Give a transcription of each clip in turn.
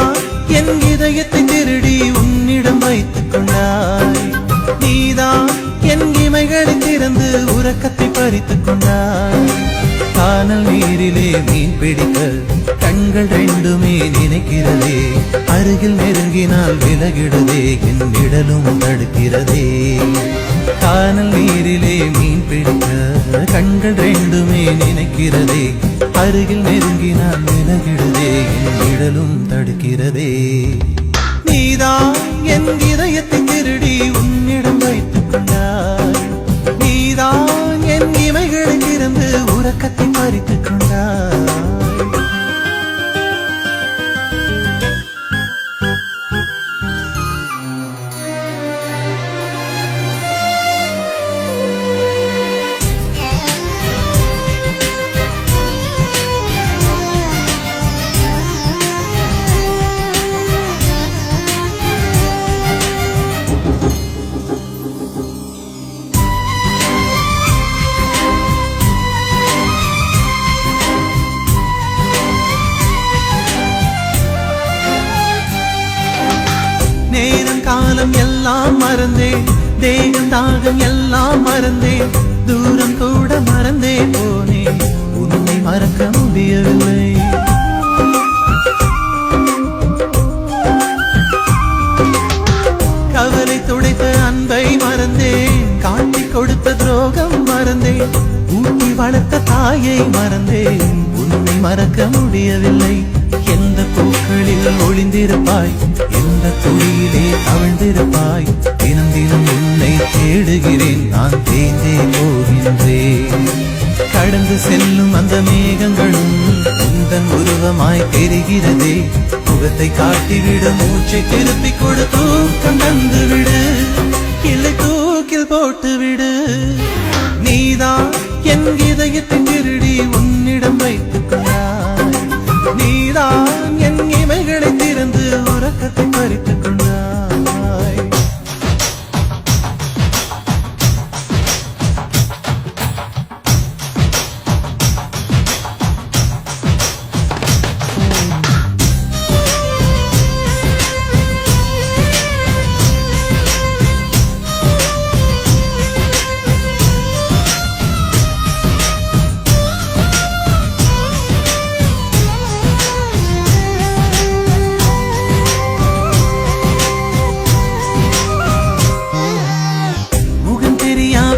நீதான் என் இதயத்தை திருடி உன்னிடம் வைத்துக் கொண்டாய். நீதான் என் இமைகளை திறந்து உறக்கத்தை பறித்துக் கொண்டாய். கானல் நீரிலே மீன் பிடிக்க கண்கள் ரெண்டுமே நினைக்கிறதே. அருகில் நெருங்கினால் விலகிடுதே, என் நிழலும் தடுக்கிறதே. கானல் நீரிலே மீன் பிடிக்க கண்கள் ரெண்டுமே நினைக்கிறதே. அருகில் நெருங்கினால் விலகிடுதே, என் நிழலும் தடுக்கிறதே. நீதான் என் இதயத்தை திருடி உன்னிடம் வைத்துக் கொண்டாய். நீதான் என் இமைகளை திறந்து உறக்கத்தை பறித்துக் கொண்டாய். நேரம் காலம் எல்லாம் மறந்தேன், தேகம் தாகம் எல்லாம் மறந்தேன். தூரம் கூட மறந்தே போனேன், உன்னை மறக்க முடியவில்லை. கவலை துடைத்த அன்பை மறந்தேன், காட்டிக் கொடுத்த துரோகம் மறந்தேன். ஊட்டி வளர்த்த தாயை மறந்தேன், உன்னை மறக்க முடியவில்லை. எந்த பூக்களில் ஒளிந்திருப்பாய், எந்த துளியிலே தவழ்ந்திருப்பாய். தினம் தினம் உன்னை தேடுகிறேன், நான் தேய்ந்தே போகின்றேன். கடந்து செல்லும் அந்த மேகங்களும் உந்தன் உருவமாய் தெரிகிறதே. முகத்தை காட்டிவிடு, மூச்சை திருப்பி கொடு, தூக்கம் தந்துவிடு, இல்லை தூக்கில் போட்டுவிடு. நீதான் என் இதயத்தை திருடி உன்னிடம் வைத்துக் கொண்டாய். நீதான் என் இமைகளை திறந்து உறக்கத்தை பறித்துக் கொண்டாய்.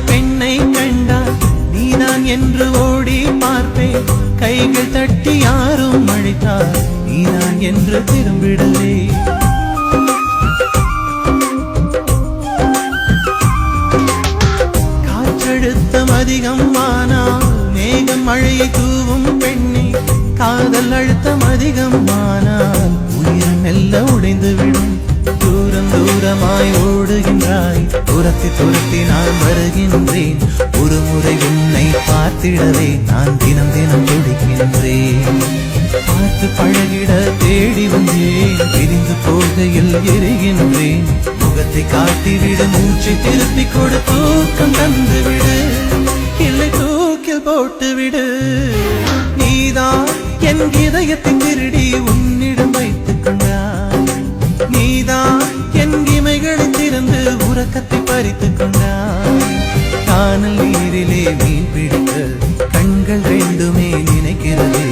பெண்ணை கண்டால் நீதான் என்று ஓடி பார்ப்பேன். கைகள் தட்டி யாரும் அழைத்தால் நீதான் என்று திரும்பிடவே. காற்றழுத்தம் அதிகம் ஆனால் மேகம் மழையை தூவும் பெண்ணே. காதல் அழுத்தம் அதிகம் ஆனால் உயிர் மெல்ல உடைந்துவிடும். தூரம் தூரமாய் ஓடுகின்றாய், துரத்தி துரத்தி நான் வருகின்றேன். ஒரு முறை உன்னை பார்த்திடவே நான் தினம் தினம் துடிக்கின்றேன். பார்த்து பழகிட தேடி வந்தேன், பிரிந்து போகையில் எரிகின்றேன். முகத்தை காட்டிவிட, மூச்சை திருப்பி கொடு, தூக்கம் தந்துவிடு, இல்லை தூக்கில் போட்டுவிடு. நீதான் என் இதயத்தை திருடி உன்னிடம் வைத்துக் கொண்டாய். நீதான் என் இமைகளை திறந்து உறக்கத்தை பறித்துக் கொண்டாய். கானல் நீரிலே மீன் பிடிக்க கண்கள் ரெண்டுமே நினைக்கிறதே.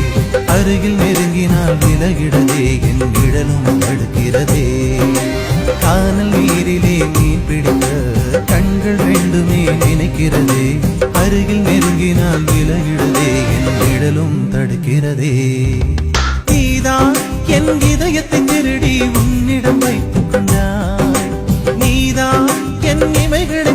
அருகில் நெருங்கினால் விலகிடதே, என் நிழலும் தடுக்கிறதே. கானல் நீரிலே மீன் பிடிக்க கண்கள் ரெண்டுமே நினைக்கிறதே. அருகில் நெருங்கினால் விலகிடதே, என் நிழலும் தடுக்கிறதே. நீதான் என் இதயத்தை திருடி உன்னிடம் வைத்துக் கொண்டாய். நீதான் என் இமைகள்